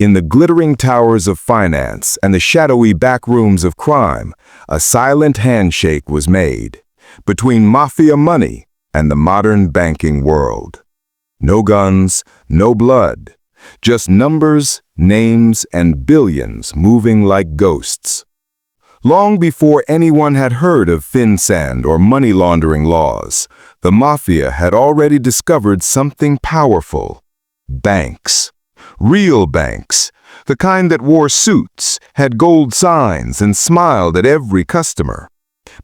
In the glittering towers of finance and the shadowy back rooms of crime, a silent handshake was made between mafia money and the modern banking world. No guns, no blood, just numbers, names, and billions moving like ghosts. Long before anyone had heard of FinCEN or money laundering laws, the Mafia had already discovered something powerful: banks. Real banks, the kind that wore suits, had gold signs, and smiled at every customer.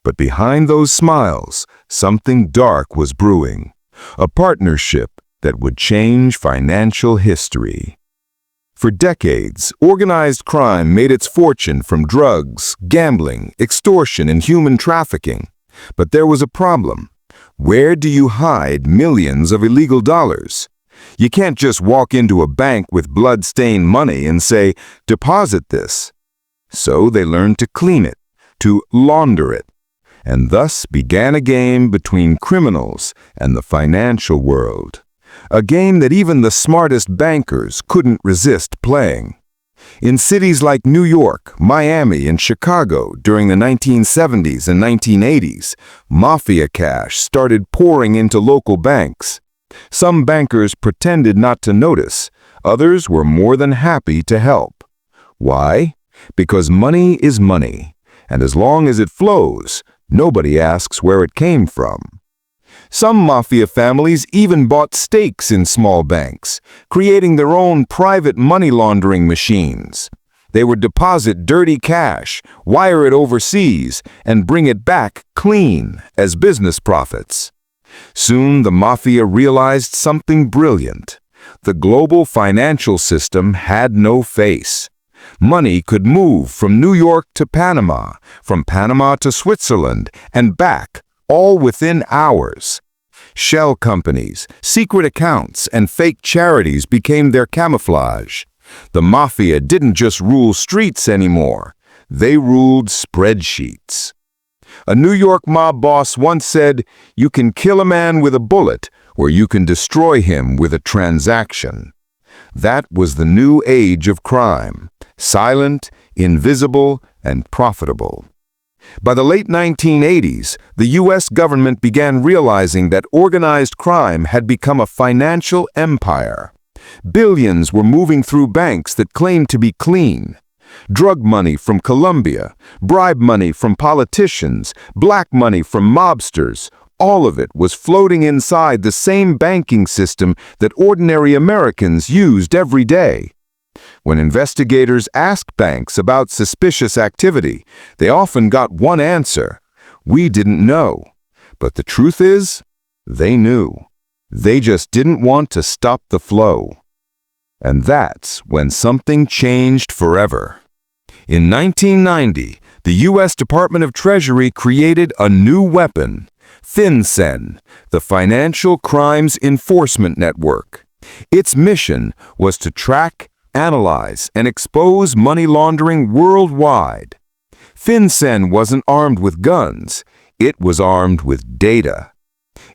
But behind those smiles, something dark was brewing, a partnership that would change financial history. For decades, organized crime made its fortune from drugs, gambling, extortion, and human trafficking. But there was a problem. Where do you hide millions of illegal dollars? You can't just walk into a bank with blood-stained money and say, "Deposit this." So they learned to clean it, to launder it. And thus began a game between criminals and the financial world. A game that even the smartest bankers couldn't resist playing. In cities like New York, Miami, and Chicago during the 1970s and 1980s, mafia cash started pouring into local banks. Some bankers pretended not to notice. Others were more than happy to help. Why? Because money is money, and as long as it flows, nobody asks where it came from. Some mafia families even bought stakes in small banks, creating their own private money laundering machines. They would deposit dirty cash, wire it overseas, and bring it back clean as business profits. Soon the Mafia realized something brilliant. The global financial system had no face. Money could move from New York to Panama, from Panama to Switzerland, and back, all within hours. Shell companies, secret accounts, and fake charities became their camouflage. The Mafia didn't just rule streets anymore. They ruled spreadsheets. A New York mob boss once said, "You can kill a man with a bullet, or you can destroy him with a transaction." That was the new age of crime, silent, invisible, and profitable. By the late 1980s, the U.S. government began realizing that organized crime had become a financial empire. Billions were moving through banks that claimed to be clean. Drug money from Colombia, bribe money from politicians, black money from mobsters, all of it was floating inside the same banking system that ordinary Americans used every day. When investigators asked banks about suspicious activity, they often got one answer: "We didn't know." But the truth is, they knew. They just didn't want to stop the flow. And that's when something changed forever. In 1990, the U.S. Department of Treasury created a new weapon, FinCEN, the Financial Crimes Enforcement Network. Its mission was to track, analyze, and expose money laundering worldwide. FinCEN wasn't armed with guns, it was armed with data.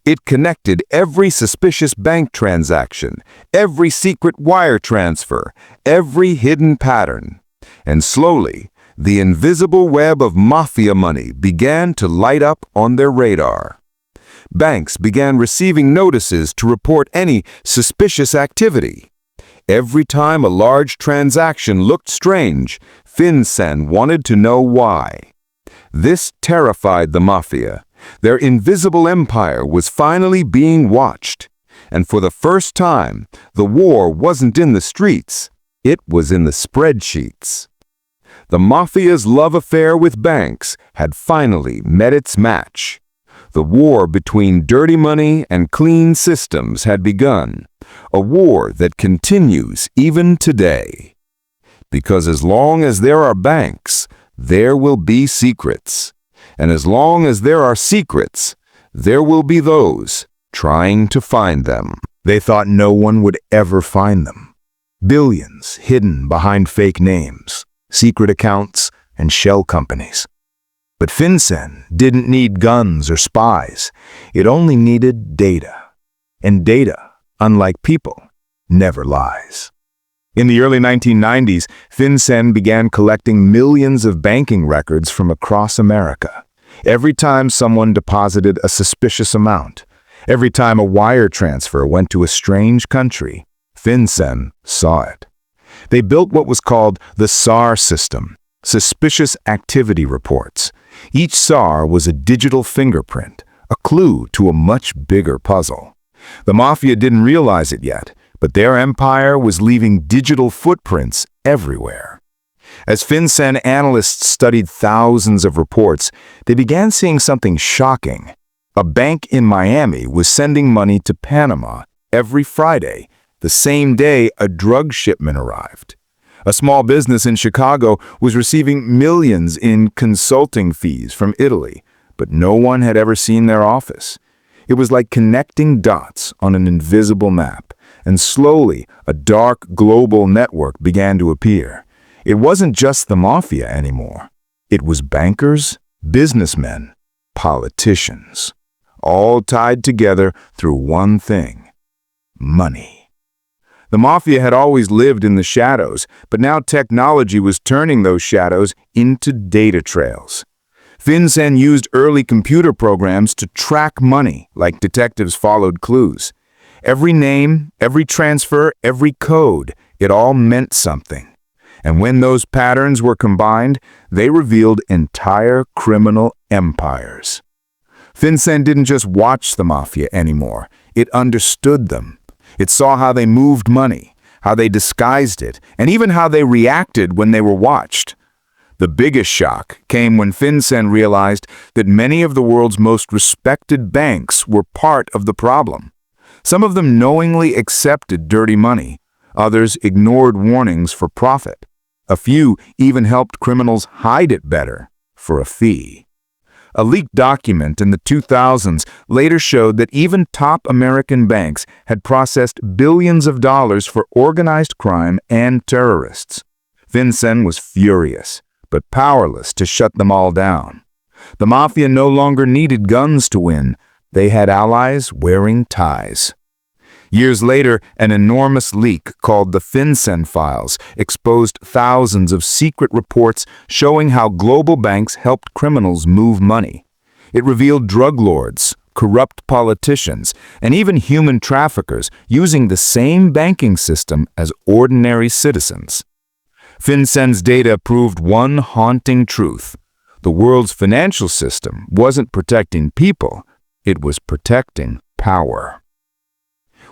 It connected every suspicious bank transaction, every secret wire transfer, every hidden pattern. And slowly, the invisible web of mafia money began to light up on their radar. Banks began receiving notices to report any suspicious activity. Every time a large transaction looked strange, FinCEN wanted to know why. This terrified the Mafia. Their invisible empire was finally being watched. And for the first time, the war wasn't in the streets, it was in the spreadsheets. The Mafia's love affair with banks had finally met its match. The war between dirty money and clean systems had begun, a war that continues even today. Because as long as there are banks, there will be secrets. And as long as there are secrets, there will be those trying to find them. They thought no one would ever find them. Billions hidden behind fake names, secret accounts, and shell companies. But FinCEN didn't need guns or spies. It only needed data. And data, unlike people, never lies. In the early 1990s, FinCEN began collecting millions of banking records from across America. Every time someone deposited a suspicious amount, every time a wire transfer went to a strange country, FinCEN saw it. They built what was called the SAR system, Suspicious Activity Reports. Each SAR was a digital fingerprint, a clue to a much bigger puzzle. The Mafia didn't realize it yet, but their empire was leaving digital footprints everywhere. As FinCEN analysts studied thousands of reports, they began seeing something shocking. A bank in Miami was sending money to Panama every Friday, the same day a drug shipment arrived. A small business in Chicago was receiving millions in consulting fees from Italy, but no one had ever seen their office. It was like connecting dots on an invisible map, and slowly a dark global network began to appear. It wasn't just the Mafia anymore. It was bankers, businessmen, politicians, all tied together through one thing: money. The Mafia had always lived in the shadows, but now technology was turning those shadows into data trails. FinCEN used early computer programs to track money like detectives followed clues. Every name, every transfer, every code, it all meant something. And when those patterns were combined, they revealed entire criminal empires. FinCEN didn't just watch the Mafia anymore. It understood them. It saw how they moved money, how they disguised it, and even how they reacted when they were watched. The biggest shock came when FinCEN realized that many of the world's most respected banks were part of the problem. Some of them knowingly accepted dirty money. Others ignored warnings for profit. A few even helped criminals hide it better for a fee. A leaked document in the 2000s later showed that even top American banks had processed billions of dollars for organized crime and terrorists. FinCEN was furious, but powerless to shut them all down. The Mafia no longer needed guns to win. They had allies wearing ties. Years later, an enormous leak called the FinCEN files exposed thousands of secret reports showing how global banks helped criminals move money. It revealed drug lords, corrupt politicians, and even human traffickers using the same banking system as ordinary citizens. FinCEN's data proved one haunting truth. The world's financial system wasn't protecting people, it was protecting power.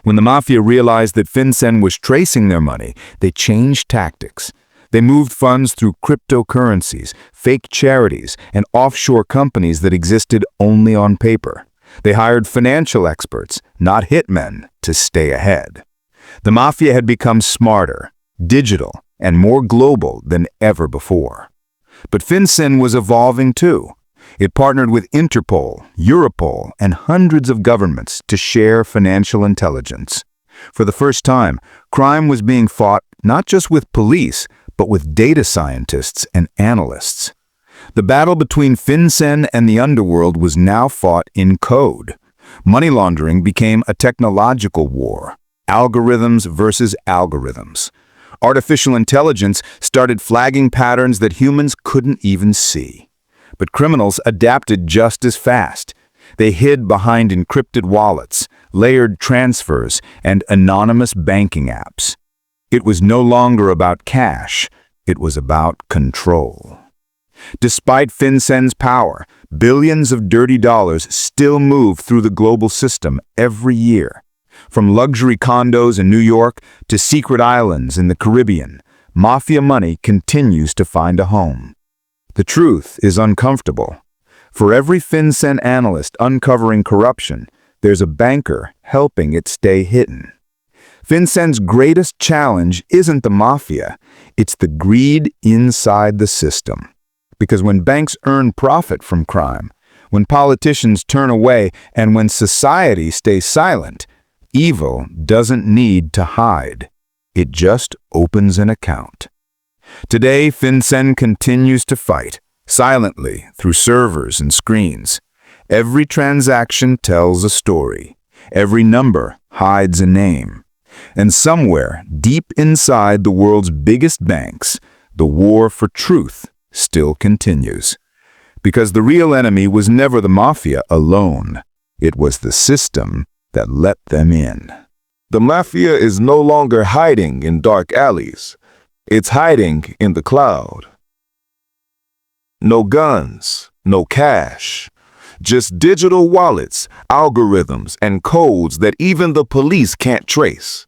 When the Mafia realized that FinCEN was tracing their money, they changed tactics. They moved funds through cryptocurrencies, fake charities, and offshore companies that existed only on paper. They hired financial experts, not hitmen, to stay ahead. The Mafia had become smarter, digital, and more global than ever before. But FinCEN was evolving too. It partnered with Interpol, Europol, and hundreds of governments to share financial intelligence. For the first time, crime was being fought not just with police, but with data scientists and analysts. The battle between FinCEN and the underworld was now fought in code. Money laundering became a technological war, algorithms versus algorithms. Artificial intelligence started flagging patterns that humans couldn't even see. But criminals adapted just as fast. They hid behind encrypted wallets, layered transfers, and anonymous banking apps. It was no longer about cash, it was about control. Despite FinCEN's power, billions of dirty dollars still move through the global system every year. From luxury condos in New York to secret islands in the Caribbean, Mafia money continues to find a home. The truth is uncomfortable. For every FinCEN analyst uncovering corruption, there's a banker helping it stay hidden. FinCEN's greatest challenge isn't the Mafia, it's the greed inside the system. Because when banks earn profit from crime, when politicians turn away, and when society stays silent, evil doesn't need to hide. It just opens an account. Today, FinCEN continues to fight, silently through servers and screens. Every transaction tells a story. Every number hides a name. And somewhere, deep inside the world's biggest banks, the war for truth still continues. Because the real enemy was never the mafia alone. It was the system that let them in. The mafia is no longer hiding in dark alleys. It's hiding in the cloud. No guns, no cash. Just digital wallets, algorithms, and codes that even the police can't trace.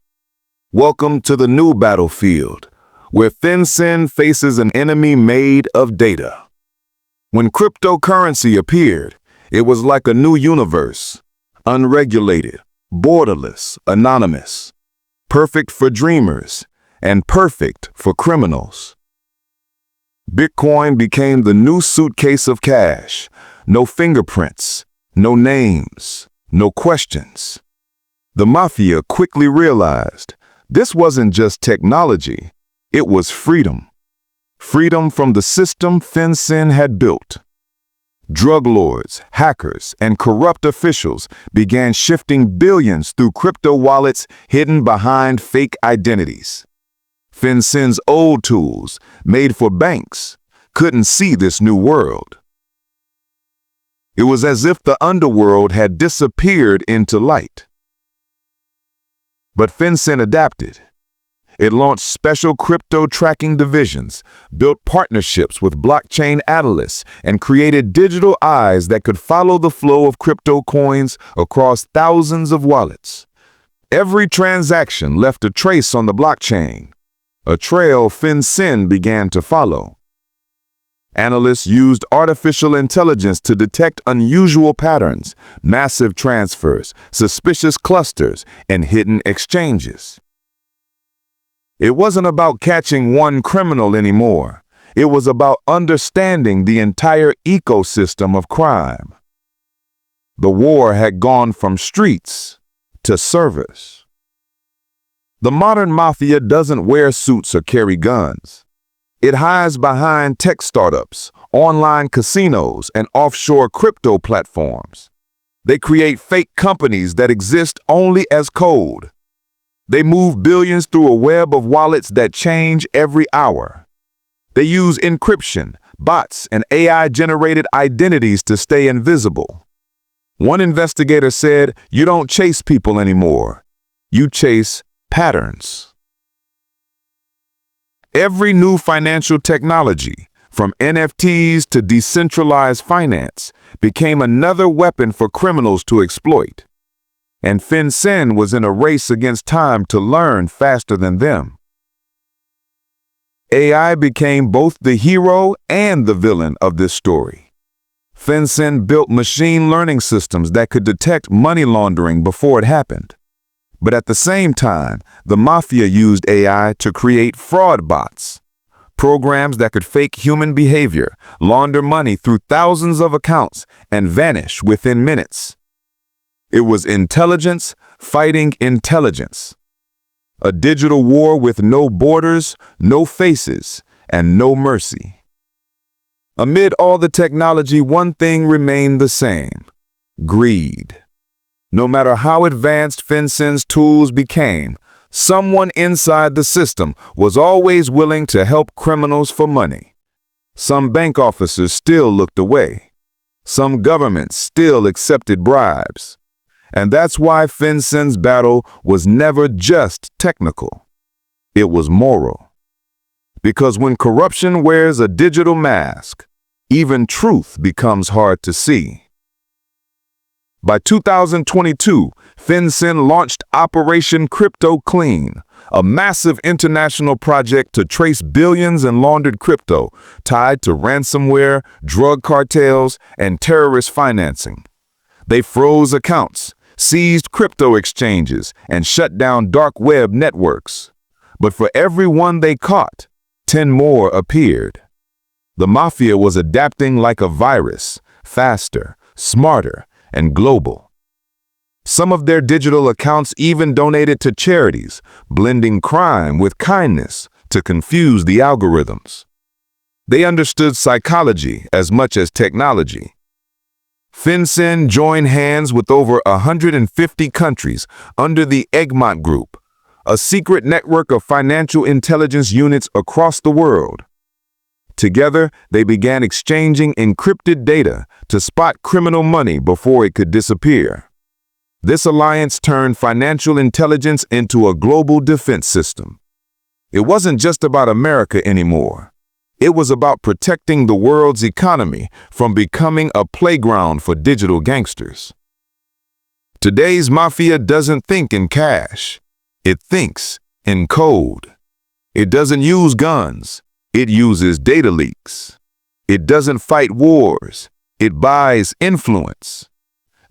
Welcome to the new battlefield, where FinCEN faces an enemy made of data. When cryptocurrency appeared, it was like a new universe, unregulated, borderless, anonymous, perfect for dreamers, and perfect for criminals. Bitcoin became the new suitcase of cash. No fingerprints, no names, no questions. The mafia quickly realized this wasn't just technology, it was freedom. Freedom from the system FinCEN had built. Drug lords, hackers, and corrupt officials began shifting billions through crypto wallets hidden behind fake identities. FinCEN's old tools, made for banks, couldn't see this new world. It was as if the underworld had disappeared into light. But FinCEN adapted. It launched special crypto tracking divisions, built partnerships with blockchain analysts, and created digital eyes that could follow the flow of crypto coins across thousands of wallets. Every transaction left a trace on the blockchain, a trail FinCEN began to follow. Analysts used artificial intelligence to detect unusual patterns, massive transfers, suspicious clusters, and hidden exchanges. It wasn't about catching one criminal anymore. It was about understanding the entire ecosystem of crime. The war had gone from streets to servers. The modern mafia doesn't wear suits or carry guns. It hides behind tech startups, online casinos, and offshore crypto platforms. They create fake companies that exist only as code. They move billions through a web of wallets that change every hour. They use encryption, bots, and AI-generated identities to stay invisible. One investigator said, "You don't chase people anymore. You chase patterns." Every new financial technology, from NFTs to decentralized finance, became another weapon for criminals to exploit. And FinCEN was in a race against time to learn faster than them. AI became both the hero and the villain of this story. FinCEN built machine learning systems that could detect money laundering before it happened. But at the same time, the mafia used AI to create fraud bots, programs that could fake human behavior, launder money through thousands of accounts, and vanish within minutes. It was intelligence fighting intelligence. A digital war with no borders, no faces, and no mercy. Amid all the technology, one thing remained the same: greed. No matter how advanced FinCEN's tools became, someone inside the system was always willing to help criminals for money. Some bank officers still looked away. Some governments still accepted bribes. And that's why FinCEN's battle was never just technical. It was moral. Because when corruption wears a digital mask, even truth becomes hard to see. By 2022, FinCEN launched Operation Crypto Clean, a massive international project to trace billions in laundered crypto tied to ransomware, drug cartels, and terrorist financing. They froze accounts, seized crypto exchanges, and shut down dark web networks. But for every one they caught, 10 more appeared. The mafia was adapting like a virus, faster, smarter, and global. Some of their digital accounts even donated to charities, blending crime with kindness to confuse the algorithms. They understood psychology as much as technology. FinCEN joined hands with over 150 countries under the Egmont Group, a secret network of financial intelligence units across the world. Together, they began exchanging encrypted data to spot criminal money before it could disappear. This alliance turned financial intelligence into a global defense system. It wasn't just about America anymore. It was about protecting the world's economy from becoming a playground for digital gangsters. Today's mafia doesn't think in cash. It thinks in code. It doesn't use guns. It uses data leaks. It doesn't fight wars. It buys influence.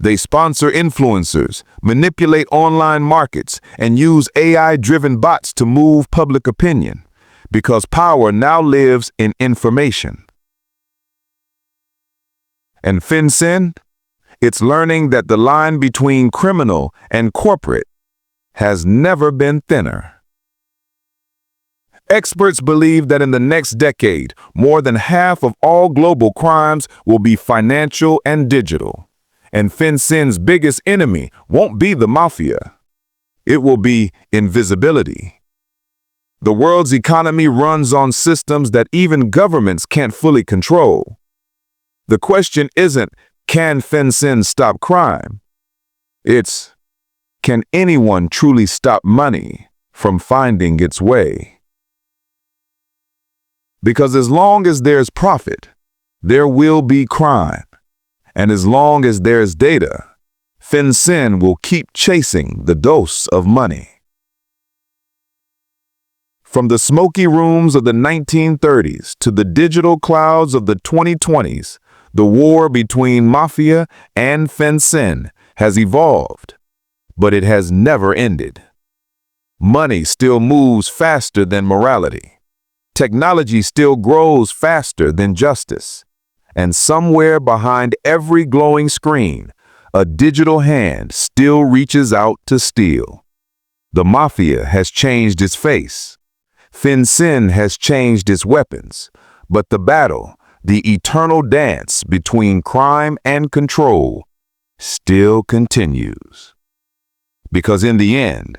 They sponsor influencers, manipulate online markets, and use AI-driven bots to move public opinion, because power now lives in information. And FinCEN? It's learning that the line between criminal and corporate has never been thinner. Experts believe that in the next decade, more than half of all global crimes will be financial and digital. And FinCEN's biggest enemy won't be the mafia. It will be invisibility. The world's economy runs on systems that even governments can't fully control. The question isn't, can FinCEN stop crime? It's, can anyone truly stop money from finding its way? Because as long as there's profit, there will be crime. And as long as there's data, FinCEN will keep chasing the dose of money. From the smoky rooms of the 1930s to the digital clouds of the 2020s, the war between Mafia and FinCEN has evolved, but it has never ended. Money still moves faster than morality. Technology still grows faster than justice. And somewhere behind every glowing screen, a digital hand still reaches out to steal. The Mafia has changed its face. FinCEN has changed its weapons. But the battle, the eternal dance between crime and control, still continues. Because in the end,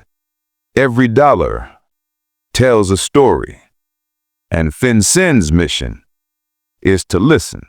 every dollar tells a story. And FinCEN's mission is to listen.